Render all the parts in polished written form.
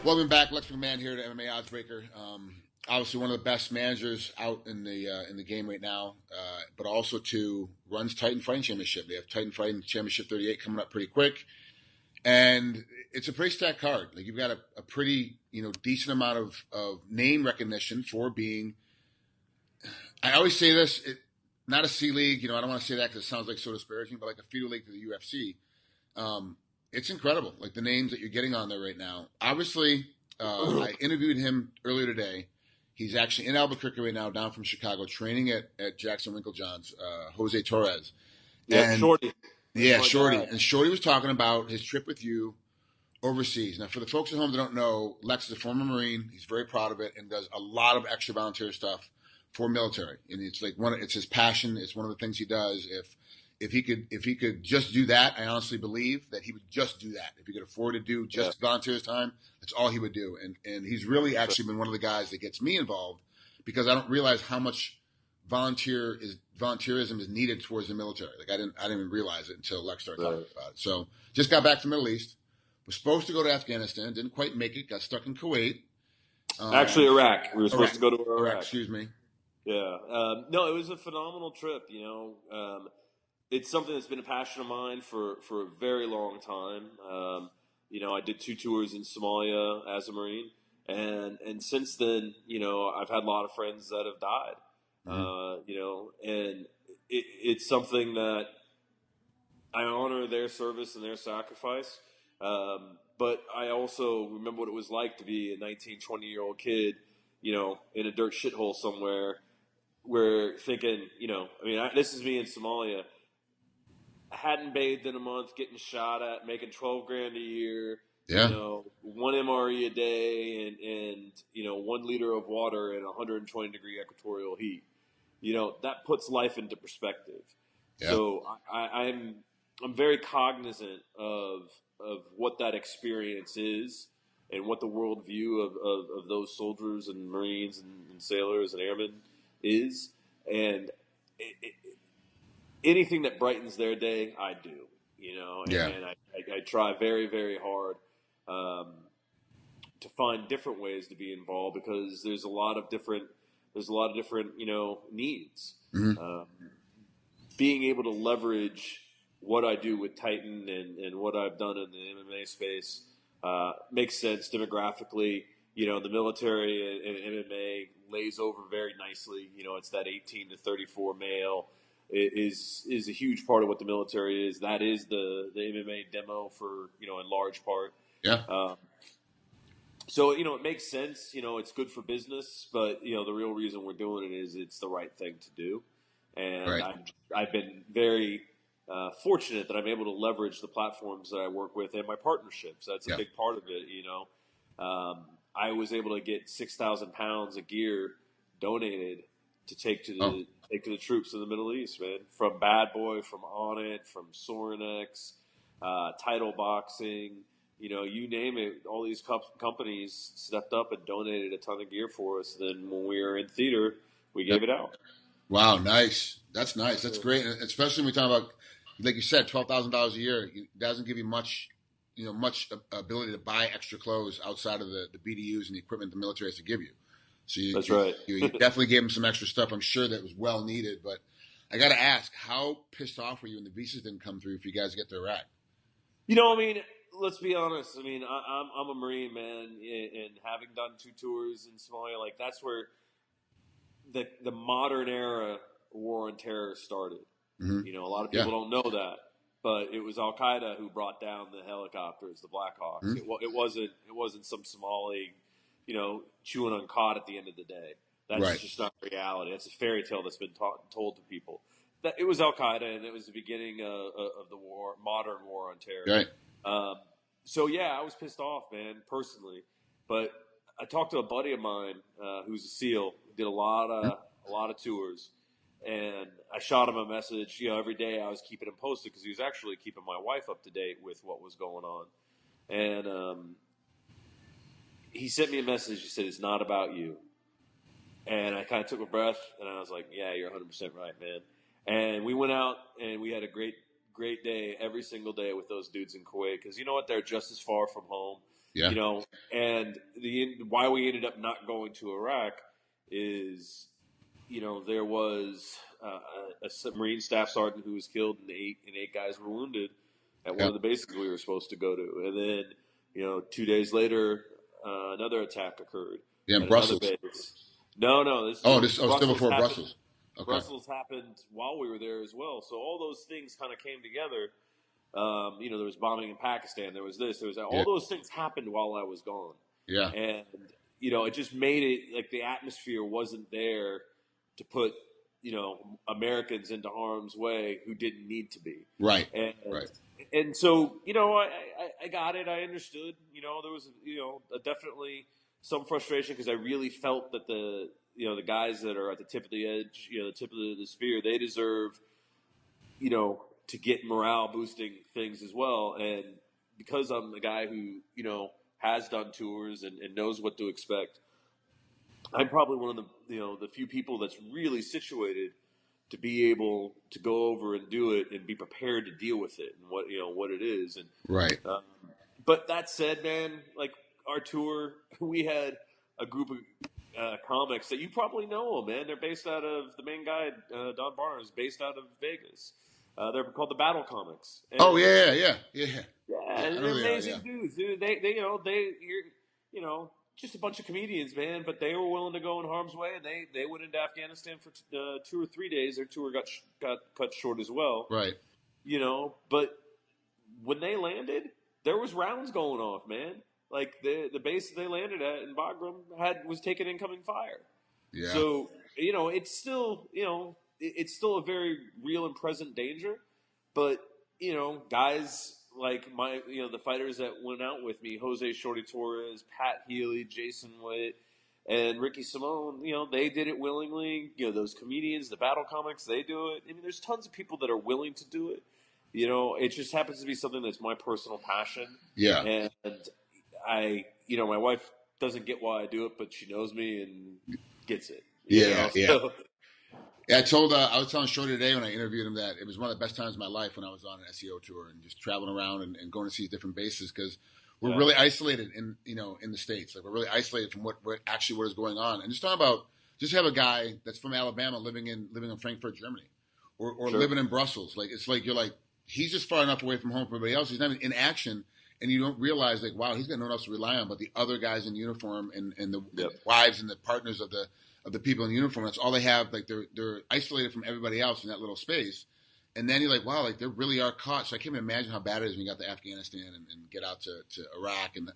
Welcome back, Lex McMahon here to MMA Oddsbreaker. Obviously, one of the best managers out in the game right now, but also runs Titan Fighting Championship. They have Titan Fighting Championship 38 coming up pretty quick, and it's a pretty stacked card. Like you've got a pretty decent amount of name recognition for being. I always say this, not a C League. I don't want to say that because it sounds like so disparaging, but like a feeder league to the UFC. It's incredible, like the names that you're getting on there right now. Obviously, I interviewed him earlier today. He's actually in Albuquerque right now, down from Chicago, training at Jackson Winklejohn's, Jose Torres. Yeah, Shorty. Yeah, Shorty. And Shorty was talking about his trip with you overseas. Now, for the folks at home that don't know, Lex is a former Marine. He's very proud of it and does a lot of extra volunteer stuff for military. And it's like it's his passion. It's one of the things he does. If he could just do that, I honestly believe that he would just do that. If he could afford to do just volunteer time, that's all he would do. And he's really actually been one of the guys that gets me involved because I don't realize how much volunteerism is needed towards the military. Like I didn't even realize it until Lex started talking about it. So just got back to the Middle East. Was supposed to go to Afghanistan, didn't quite make it. Got stuck in Kuwait. Actually, Iraq. We were supposed to go to Iraq. Excuse me. Yeah. No, it was a phenomenal trip. It's something that's been a passion of mine for a very long time. I did 2 tours in Somalia as a Marine, and since then, I've had a lot of friends that have died. And it's something that I honor their service and their sacrifice. But I also remember what it was like to be a 19, 20-year-old kid, in a dirt shithole somewhere, where thinking, this is me in Somalia. Hadn't bathed in a month, getting shot at, making $12,000 a year. Yeah. 1 MRE a day, and 1 liter of water in 120-degree equatorial heat. That puts life into perspective. Yeah. So I'm very cognizant of what that experience is and what the worldview of those soldiers and Marines and sailors and airmen is. And anything that brightens their day, I do, and I try very, very hard to find different ways to be involved because there's a lot of different needs. Mm-hmm. Being able to leverage what I do with Titan and what I've done in the MMA space makes sense demographically. The military and MMA lays over very nicely. It's that 18 to 34 male. Is a huge part of what the military is. That is the MMA demo for, in large part. Yeah. So, it makes sense. It's good for business, but, the real reason we're doing it is it's the right thing to do. And I've been very fortunate that I'm able to leverage the platforms that I work with and my partnerships. That's a big part of it, I was able to get 6,000 pounds of gear donated to take to the troops in the Middle East, man. From Bad Boy, from On It, from Sorinex, Title Boxing, you name it. All these companies stepped up and donated a ton of gear for us. Then when we were in theater, we gave it out. Wow, nice. That's nice. That's great. And especially when we talk about, like you said, $12,000 a year. It doesn't give you much ability to buy extra clothes outside of the BDUs and the equipment the military has to give you. So that's right. You definitely gave him some extra stuff. I'm sure that was well needed. But I got to ask, how pissed off were you when the visas didn't come through for you guys to get to Iraq? Let's be honest. I'm a Marine, man, and having done 2 tours in Somalia, like that's where the modern era war on terror started. Mm-hmm. A lot of people don't know that, but it was Al Qaeda who brought down the helicopters, the Black Hawks. Mm-hmm. It wasn't some Somali, chewing on cod at the end of the day. That's just not reality. That's a fairy tale that's been told to people. That it was Al Qaeda, and it was the beginning of the modern war on terror. Right. I was pissed off, man, personally. But I talked to a buddy of mine who's a SEAL, did a lot of tours, and I shot him a message. Every day I was keeping him posted because he was actually keeping my wife up to date with what was going on, and he sent me a message. He said, "It's not about you." And I kind of took a breath, and I was like, "Yeah, you're 100% right, man." And we went out, and we had a great day every single day with those dudes in Kuwait because you know what? They're just as far from home. Yeah. And why we ended up not going to Iraq is, there was a Marine staff sergeant who was killed, and eight guys were wounded at one of the bases we were supposed to go to. And then, 2 days later, another attack occurred. Yeah, in at Brussels. Another base. No, Still before Brussels. Okay. Brussels happened while we were there as well. So all those things kind of came together. There was bombing in Pakistan. There was this. There was that. All those things happened while I was gone. Yeah. And it just made it like the atmosphere wasn't there to put Americans into harm's way who didn't need to be. Right. And so I got it. I understood. There was definitely some frustration because I really felt that the guys that are at the tip of the edge, the tip of the spear, they deserve to get morale boosting things as well. And because I'm the guy who, has done tours and knows what to expect, I'm probably one of the few people that's really situated to be able to go over and do it and be prepared to deal with it and what it is. And right. But that said, man, like our tour, we had a group of comics that you probably know them, man. They're based out of the main guy, Don Barnes, based out of Vegas. They're called the Battle Comics. And, yeah. And they're amazing dudes, dude. You're just a bunch of comedians, man. But they were willing to go in harm's way, and they went into Afghanistan for 2 or 3 days. Their tour got cut short as well. Right. But when they landed, there was rounds going off, man. Like the base they landed at in Bagram was taking incoming fire. Yeah. So it's still it's still a very real and present danger, but guys like the fighters that went out with me, Jose Shorty Torres, Pat Healy, Jason Witt, and Ricky Simone, they did it willingly. Those comedians, the battle comics, they do it. I mean, there's tons of people that are willing to do it. It just happens to be something that's my personal passion. Yeah. And I, my wife doesn't get why I do it, but she knows me and gets it. Yeah. So, yeah, I was telling Shorty today when I interviewed him that it was one of the best times of my life when I was on an SEO tour and just traveling around and going to see different bases because we're really isolated in the States. Like we're really isolated from what is going on. And just talking about have a guy that's from Alabama living in Frankfurt, Germany, or sure. living in Brussels. Like it's like you're like he's just far enough away from home from everybody else. He's not even in action, and you don't realize like wow, he's got no one else to rely on but the other guys in uniform and the wives and the partners of the people in uniform. That's all they have. Like they're isolated from everybody else in that little space. And then you're like, wow, like they really are caught. So I can't even imagine how bad it is when you got to Afghanistan and get out to Iraq and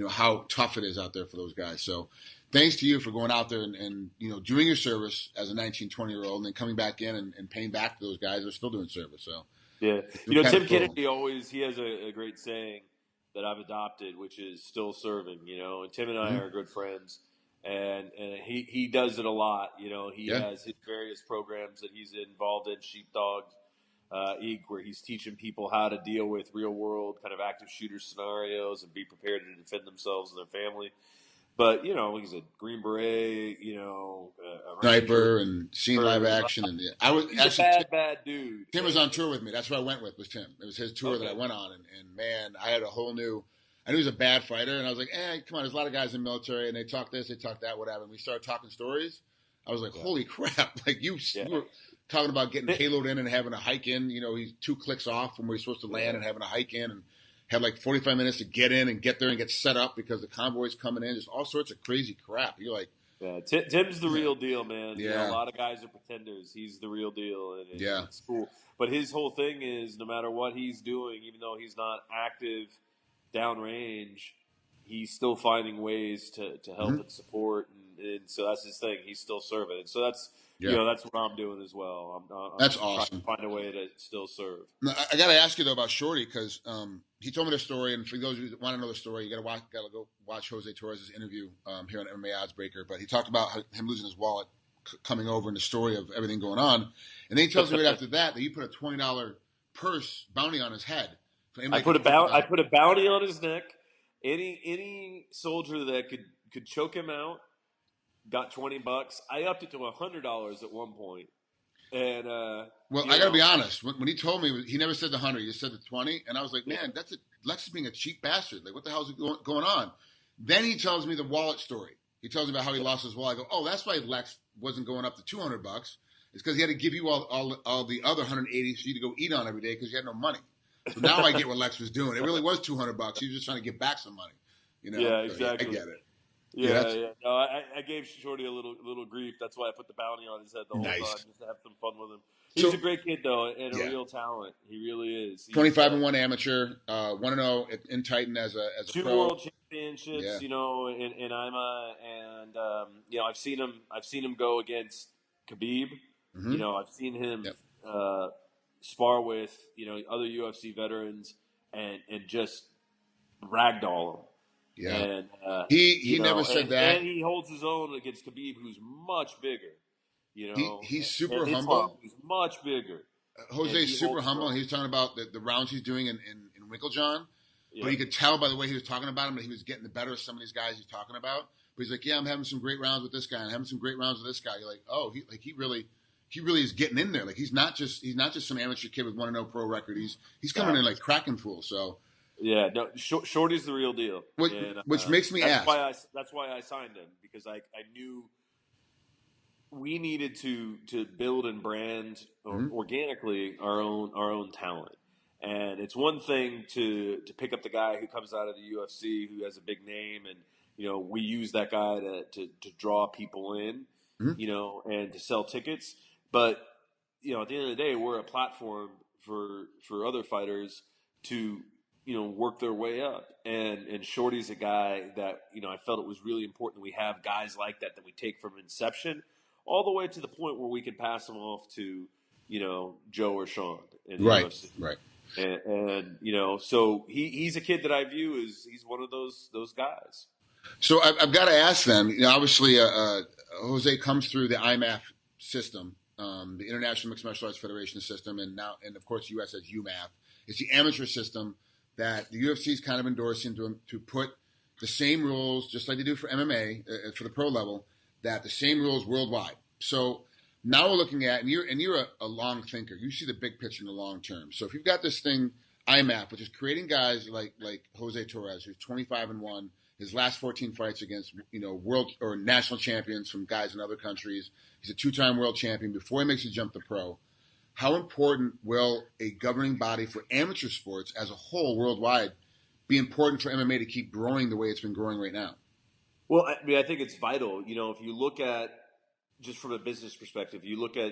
how tough it is out there for those guys. So thanks to you for going out there and doing your service as a 19, 20-year-old and then coming back in and paying back to those guys who are still doing service. So yeah, Tim Kennedy he has a great saying that I've adopted, which is still serving. And Tim and I are good friends. And he does it a lot. He has his various programs that he's involved in, Sheepdog, where he's teaching people how to deal with real world kind of active shooter scenarios and be prepared to defend themselves and their family. But, he's a Green Beret, a sniper and seen live action. And he's a bad dude. Tim was on tour with me. That's who I went with was Tim. It was his tour that I went on. And man, I had I knew he was a bad fighter, and I was like, come on, there's a lot of guys in the military, and they talk this, they talk that, whatever. And we started talking stories. I was like, holy crap. Like, you were talking about getting payload in and having a hike in. He's 2 clicks off from where he's supposed to land and having a hike in and had like 45 minutes to get in and get there and get set up because the convoy's coming in. Just all sorts of crazy crap. You're like... Yeah, Tim's the real deal, man. Yeah. A lot of guys are pretenders. He's the real deal, and it's cool. But his whole thing is no matter what he's doing, even though he's not active downrange, he's still finding ways to help and support, and so that's his thing. He's still serving, and so that's that's what I'm doing as well. I'm that's awesome. Trying to find a way to still serve. Now, I got to ask you though about Shorty because he told me the story, and for those who want to know the story, you got to go watch Jose Torres' interview here on MMA Oddsbreaker. But he talked about him losing his wallet coming over and the story of everything going on, and then he tells me right after that you put a $20 purse bounty on his head. I put a bounty on his neck. Any soldier that could choke him out got $20. I upped it to $100 at one point. And I gotta be honest. When he told me, he never said the 100. He just said the 20, and I was like, man, Lex is being a cheap bastard. Like, what the hell is going on? Then he tells me the wallet story. He tells me about how he lost his wallet. I go, oh, that's why Lex wasn't going up to $200. It's because he had to give you all the other 180 for you to go eat on every day because you had no money. So now I get what Lex was doing. It really was $200. He was just trying to get back some money. Yeah, exactly. I get it. Yeah. No, I gave Shorty a little grief. That's why I put the bounty on his head the whole time, just to have some fun with him. He's a great kid though, and a real talent. He really is. 25-1 amateur, 1-0 in Titan as a two pro. World Championships, in IMA, and I've seen him go against Khabib. Mm-hmm. I've seen him spar with other UFC veterans and just ragdoll him. Yeah, and he never said that. And he holds his own against Khabib, who's much bigger. He's super humble. He's much bigger. Jose's super humble, and he was talking about the rounds he's doing in Winklejohn. But you could tell by the way he was talking about him that he was getting the better of some of these guys he's talking about. But he's like, yeah, I'm having some great rounds with this guy, and I'm having some great rounds with this guy. You're like, oh, he really is getting in there. Like he's not just some amateur kid with 1-0 pro record. He's coming in like cracking fools. So. Yeah, no, Shorty's the real deal. Which makes me ask. That's why I signed him, because I knew we needed to build and brand organically our own talent. And it's one thing to pick up the guy who comes out of the UFC who has a big name, and we use that guy to draw people in, and to sell tickets. But at the end of the day, we're a platform for other fighters to work their way up. And Shorty's a guy that, I felt it was really important that we have guys like that we take from inception all the way to the point where we can pass them off to, Joe or Sean in the UFC. Right. And so he's a kid that I view as he's one of those guys. So I've got to ask them, obviously Jose comes through the IMAF system, the International Mixed Martial Arts Federation system, and of course US has UMAF. It's the amateur system that the UFC is kind of endorsing to put the same rules, just like they do for MMA, for the pro level, that the same rules worldwide. So now we're looking at, and you're a long thinker. You see the big picture in the long term. So if you've got this thing, IMAP, which is creating guys like Jose Torres, who's 25-1, his last 14 fights against world or national champions from guys in other countries. He's a 2-time world champion before he makes the jump to pro. How important will a governing body for amateur sports as a whole worldwide be important for MMA to keep growing the way it's been growing right now? Well, I think it's vital. If you look at, just from a business perspective, you look at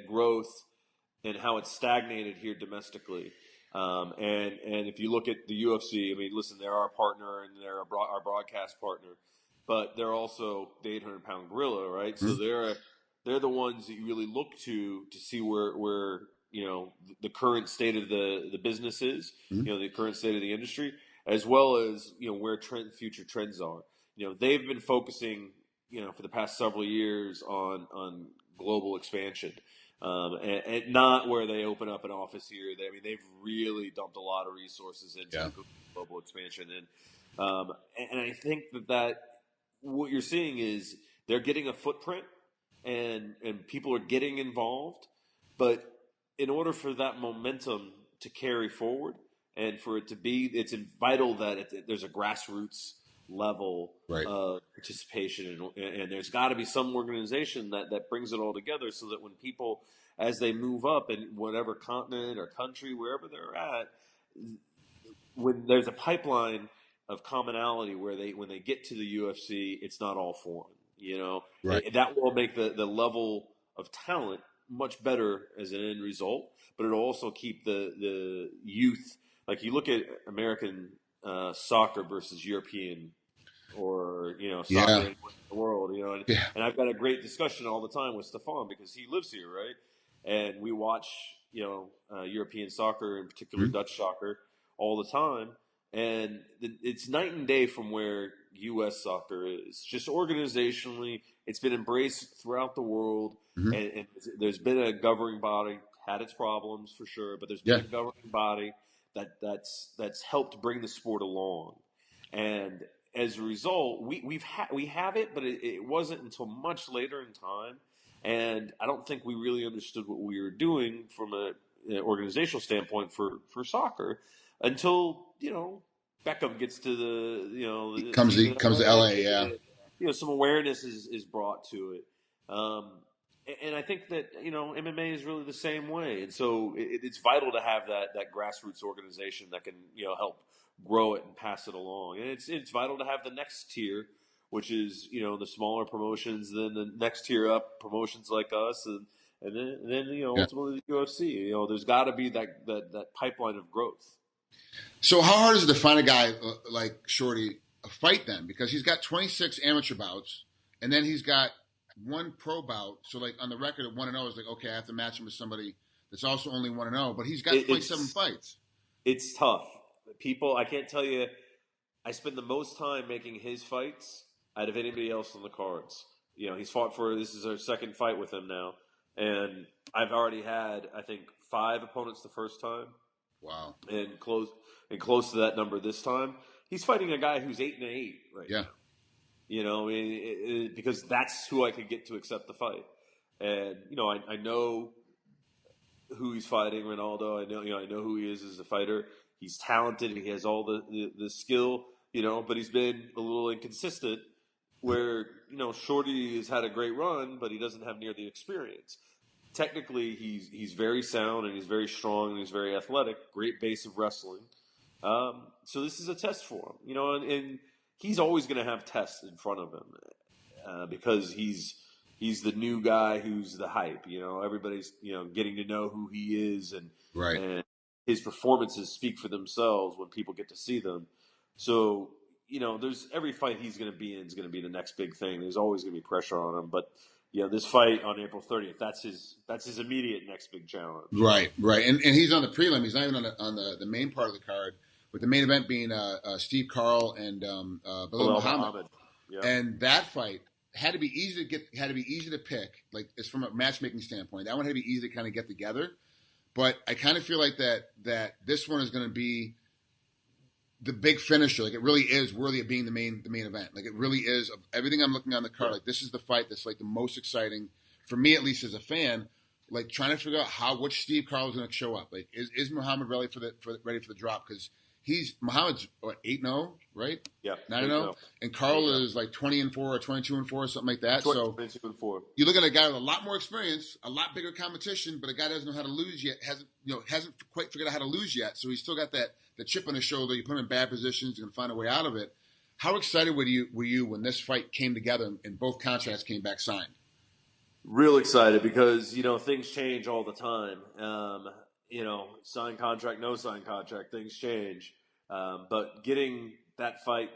growth and how it's stagnated here domestically. And if you look at the UFC, listen, they're our partner and they're our broadcast partner, but they're also the 800-pound gorilla, right? Mm-hmm. So they're the ones that you really look to see where the current state of the business is, mm-hmm. The current state of the industry, as well as where future trends are. They've been focusing for the past several years on global expansion, and not where they open up an office here. They've really dumped a lot of resources into global expansion, and I think that what you're seeing is they're getting a footprint. And people are getting involved, but in order for that momentum to carry forward and for it to be, it's vital that there's a grassroots level of participation, and there's got to be some organization that brings it all together, so that when people, as they move up in whatever continent or country, wherever they're at, when there's a pipeline of commonality where when they get to the UFC, it's not all foreign. That will make the level of talent much better as an end result, but it'll also keep the youth. Like you look at American soccer versus European or soccer in the world, and I've got a great discussion all the time with Stefan because he lives here, right? And we watch European soccer, in particular Dutch soccer, all the time. And it's night and day from where U.S. soccer is. Just organizationally, it's been embraced throughout the world, and there's been a governing body, had its problems for sure, but there's been a governing body that's helped bring the sport along. And as a result, we have it, but it wasn't until much later in time. And I don't think we really understood what we were doing from an organizational standpoint for soccer until, Beckham gets to the He the comes scene to in comes to LA, LA, yeah. some awareness is brought to it. And I think that MMA is really the same way, and so it's vital to have that grassroots organization that can help grow it and pass it along. And it's vital to have the next tier, which is the smaller promotions, then the next tier up promotions like us, and then ultimately the UFC. There's got to be that pipeline of growth. So how hard is it to find a guy like Shorty a fight then? Because he's got 26 amateur bouts, and then he's got one pro bout. So like on the record at 1-0 is like, okay, I have to match him with somebody that's also only 1-0, but he's got 27 fights. It's tough. People, I can't tell you. I spend the most time making his fights out of anybody else on the cards. He's fought this is our second fight with him now, and I've already had I think 5 opponents the first time. Wow. And close to that number this time. He's fighting a guy who's 8-8 right now. Because that's who I could get to accept the fight. And I know who he's fighting, Ronaldo. I know who he is as a fighter. He's talented. He has all the skill. But he's been a little inconsistent. Where Shorty has had a great run, but he doesn't have near the experience. Technically, he's very sound and he's very strong and he's very athletic. Great base of wrestling. So this is a test for him, and he's always going to have tests in front of him because he's the new guy who's the hype. Everybody's getting to know who he is, and his performances speak for themselves when people get to see them. So there's every fight he's going to be in is going to be the next big thing. There's always going to be pressure on him, but. This fight on April 30th, that's his immediate next big challenge. Right. And he's on the prelim. He's not even on the main part of the card, with the main event being Steve Carl and Bilal Muhammad. Yeah. And that fight had to be easy to pick. Like, it's from a matchmaking standpoint. That one had to be easy to kind of get together. But I kind of feel like that this one is going to be the big finisher. Like, it really is worthy of being the main event. Like, it really is. Of everything I'm looking on the card, like, this is the fight that's like the most exciting for me, at least as a fan. Like, trying to figure out which Steve Carl is going to show up. Like, is Muhammad ready for the drop? Because Muhammad's 8-0, right? Yeah, 9-0, and Carl is like 20-4 or 22-4, something like that. 22-4. You look at a guy with a lot more experience, a lot bigger competition, but a guy doesn't know how to lose yet. Hasn't quite figured out how to lose yet. So he's still got the chip on his shoulder. You put him in bad positions, you're gonna find a way out of it. How excited were you when this fight came together and both contracts came back signed? Real excited because things change all the time. Sign contract, no sign contract, things change. But getting that fight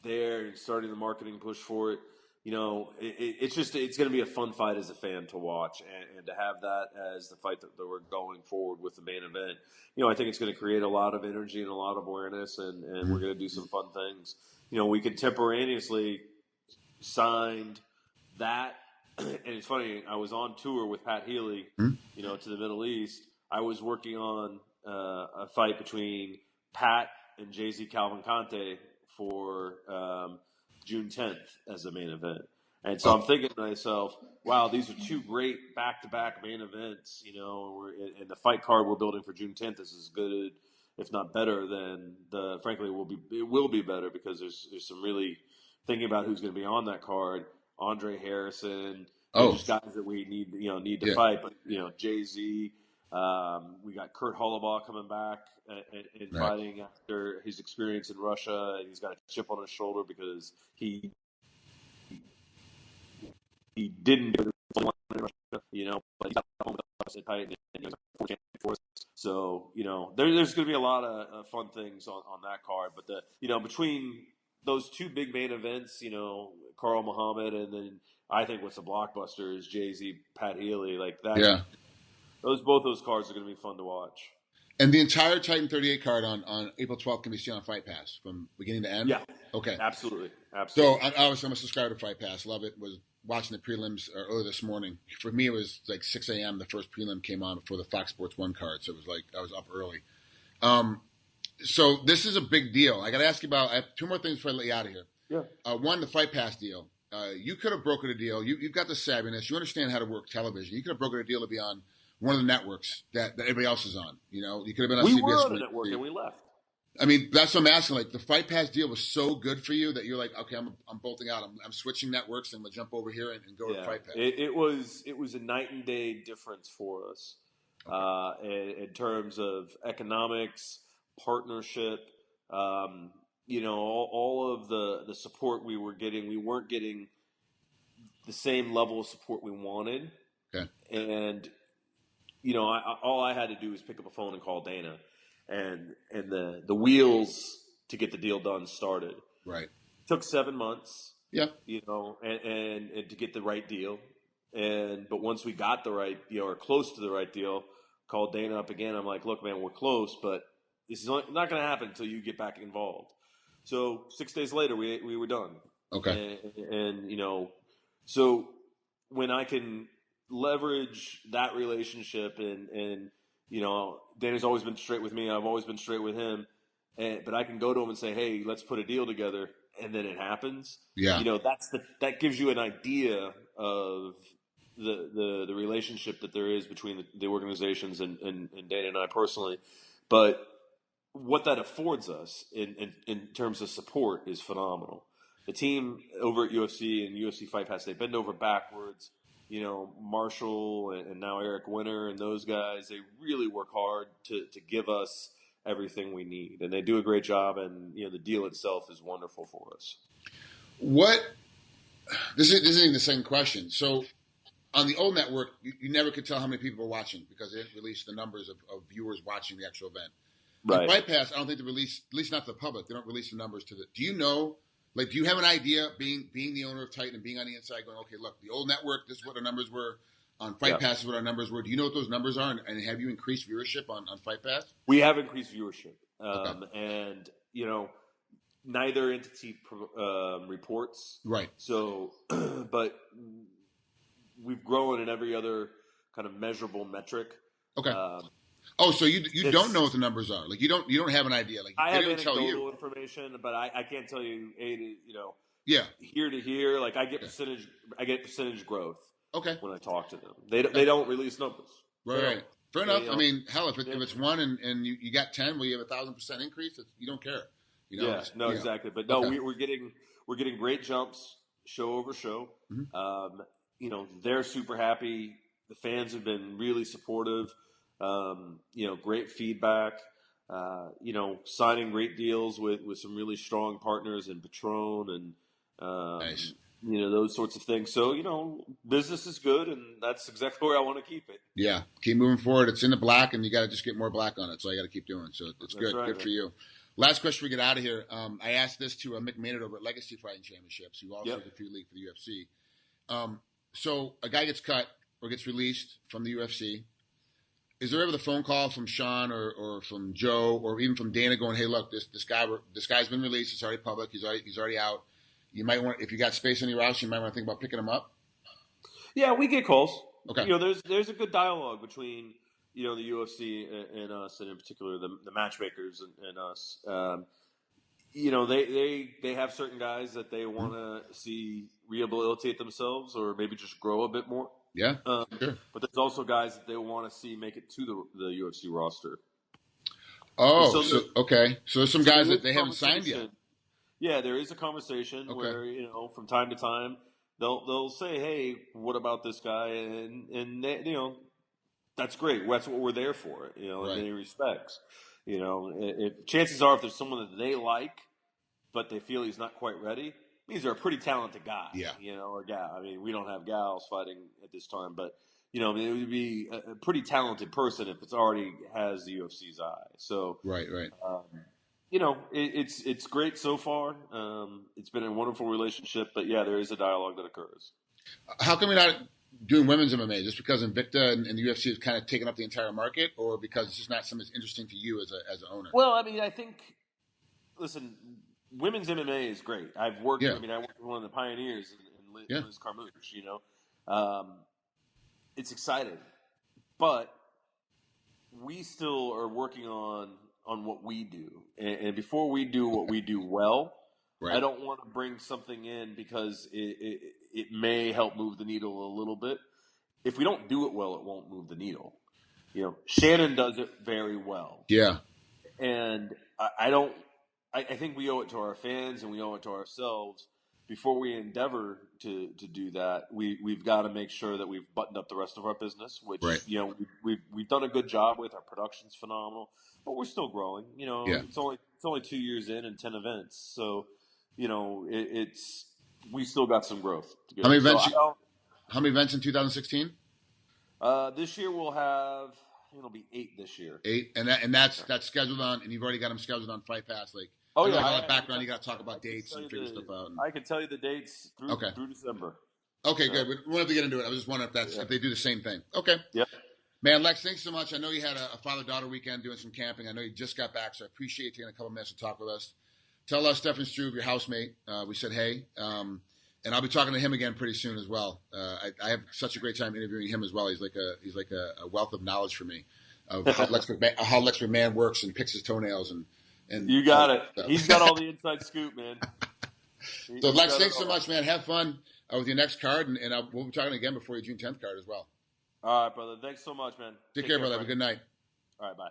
there and starting the marketing push for it, it's going to be a fun fight as a fan to watch, and to have that as the fight that we're going forward with the main event. I think it's going to create a lot of energy and a lot of awareness, and we're going to do some fun things. We contemporaneously signed that. And it's funny, I was on tour with Pat Healy, to the Middle East. I was working on a fight between Pat and Jay-Z Calvin Conte for June 10th as the main event. And so I'm thinking to myself, wow, these are 2 great back-to-back main events, and the fight card we're building for June 10th is as good, if not better, than frankly, it will be better because there's some really thinking about who's going to be on that card. Andre Harrison, just guys that we need to fight. But Jay-Z, we got Kurt Hollabaugh coming back and fighting after his experience in Russia, and he's got a chip on his shoulder because he didn't do it in Russia, but he got home with us at tight, and he was for us. So there's going to be a lot of fun things on that card. But between those 2 big main events, Carl Muhammad, and then I think what's a blockbuster is Jay-Z, Pat Healy, like that. Yeah. Both those cards are going to be fun to watch. And the entire Titan 38 card on April 12th can be seen on Fight Pass from beginning to end? Yeah. Okay. Absolutely. So, obviously, I'm a subscriber to Fight Pass. Love it. Was watching the prelims earlier this morning. For me, it was like 6 a.m. The first prelim came on before the Fox Sports 1 card. So it was like I was up early. So this is a big deal. I got to ask you about – I have 2 more things before I let you out of here. Yeah. One, the Fight Pass deal. You could have brokered a deal. You've got the savviness. You understand how to work television. You could have brokered a deal to be on one of the networks that everybody else is on. You could have been on CBS. We were on a network and we left. I mean, that's what I'm asking. Like, the Fight Pass deal was so good for you that you're like, okay, I'm bolting out. I'm switching networks and I'm gonna jump over here and go to Fight Pass. It was a night and day difference for us in terms of economics, partnership. All of the support we were getting, we weren't getting the same level of support we wanted. Okay. And all I had to do was pick up a phone and call Dana, and the wheels to get the deal done started. Right. Took 7 months. Yeah. And to get the right deal, but once we got the right, or close to the right deal, called Dana up again. I'm like, look, man, we're close, but this is not going to happen until you get back involved. So 6 days later, we were done. Okay. And so when I can leverage that relationship and Dana's always been straight with me. I've always been straight with him. But I can go to him and say, hey, let's put a deal together. And then it happens. Yeah. That gives you an idea of the relationship that there is between the organizations and Dana and I personally. But what that affords us in terms of support is phenomenal. The team over at UFC and UFC Fight Pass, they bend over backwards. Marshall and now Eric Winter and those guys, they really work hard to give us everything we need. And they do a great job, and the deal itself is wonderful for us. This isn't the same question. So on the old network, you never could tell how many people were watching because they didn't release the numbers of viewers watching the actual event. Right. On Fight Pass, I don't think they release, at least not to the public, they don't release the numbers to the. Do you know? Like, do you have an idea, being the owner of Titan and being on the inside, going, okay, look, the old network, this is what our numbers were. On Fight Pass, this is what our numbers were. Do you know what those numbers are? And have you increased viewership on Fight Pass? We have increased viewership. Okay. And, neither entity reports. Right. So, but we've grown in every other kind of measurable metric. Okay. So you don't know what the numbers are. Like you don't have an idea. Like I they have don't tell you information, but I can't tell you Yeah. Here to here. Like I get percentage growth. Okay. When I talk to them, they don't release numbers. Right. Fair enough. I mean, hell, if it's one and you got 10, well, you have 1,000% increase. You don't care. Exactly. But no, we're getting great jumps show over show. Mm-hmm. They're super happy. The fans have been really supportive. Great feedback. Signing great deals with some really strong partners in Patron and nice. Those sorts of things. So business is good, and that's exactly where I want to keep it. Yeah, keep moving forward. It's in the black, and you got to just get more black on it. So I got to keep doing. So it's good. Right, good for you. Last question we get out of here. I asked this to McMahon over at Legacy Fighting Championships, who also did a few league for the UFC. So a guy gets cut or gets released from the UFC. Is there ever the phone call from Sean or from Joe or even from Dana going, "Hey, look, this guy's been released. It's already public. He's already out. You might want, if you got space on your roster, you might want to think about picking him up." Yeah, we get calls. Okay. There's a good dialogue between the UFC and us, and in particular the matchmakers and us. They have certain guys that they want to see rehabilitate themselves or maybe just grow a bit more. Yeah, sure. But there's also guys that they want to see make it to the UFC roster. Oh, okay. So there's some guys that they haven't signed yet. Yeah, there is a conversation where from time to time they'll say, "Hey, what about this guy?" And they, that's great. That's what we're there for. In many respects. Chances are, if there's someone that they like, but they feel he's not quite ready, means they're a pretty talented guy. Yeah. Or gal. I mean, we don't have gals fighting at this time, but it would be a pretty talented person if it's already has the UFC's eye. So right. It's great so far. It's been a wonderful relationship, but yeah, there is a dialogue that occurs. How come you're not doing women's MMA? Just because Invicta and the UFC have kind of taken up the entire market, or because it's just not something that's interesting to you as an owner? Well, I mean, I think, listen, women's MMA is great. I've worked. Yeah. I mean, I worked with one of the pioneers in Liz Carmouche. It's exciting, but we still are working on what we do, and before we do what we do well, I don't want to bring something in because it may help move the needle a little bit. If we don't do it well, it won't move the needle. Shannon does it very well. Yeah. And I don't. I think we owe it to our fans and we owe it to ourselves. Before we endeavor to do that, we've got to make sure that we've buttoned up the rest of our business, which Right. we've done a good job with. Our production's phenomenal, but we're still growing. Yeah. It's only 2 years in and 10 events, so it's we still got some growth to How many go. So events? How many events in 2016? This year we'll have. It'll be 8 this year. 8, and that's scheduled on, and you've already got them scheduled on Fight Pass. Like, Oh I know yeah, all that background. You got to talk about dates and figure stuff out. I can tell you the dates through December. Okay, good. We won't have to get into it. I was just wondering if they do the same thing. Okay. Yep. Man, Lex, thanks so much. I know you had a father-daughter weekend doing some camping. I know you just got back, so I appreciate you taking a couple minutes to talk with us. Tell us, Stefan Struve, your housemate, we said hey. And I'll be talking to him again pretty soon as well. I have such a great time interviewing him as well. He's like a wealth of knowledge for me of how Lex McMahon works and picks his toenails and you got it. He's got all the inside scoop, man. So Lex, thanks so much, man. Have fun with your next card, and we'll be talking again before your June 10th card as well. All right, brother. Thanks so much, man. Take care, brother. Have a good night. All right, bye.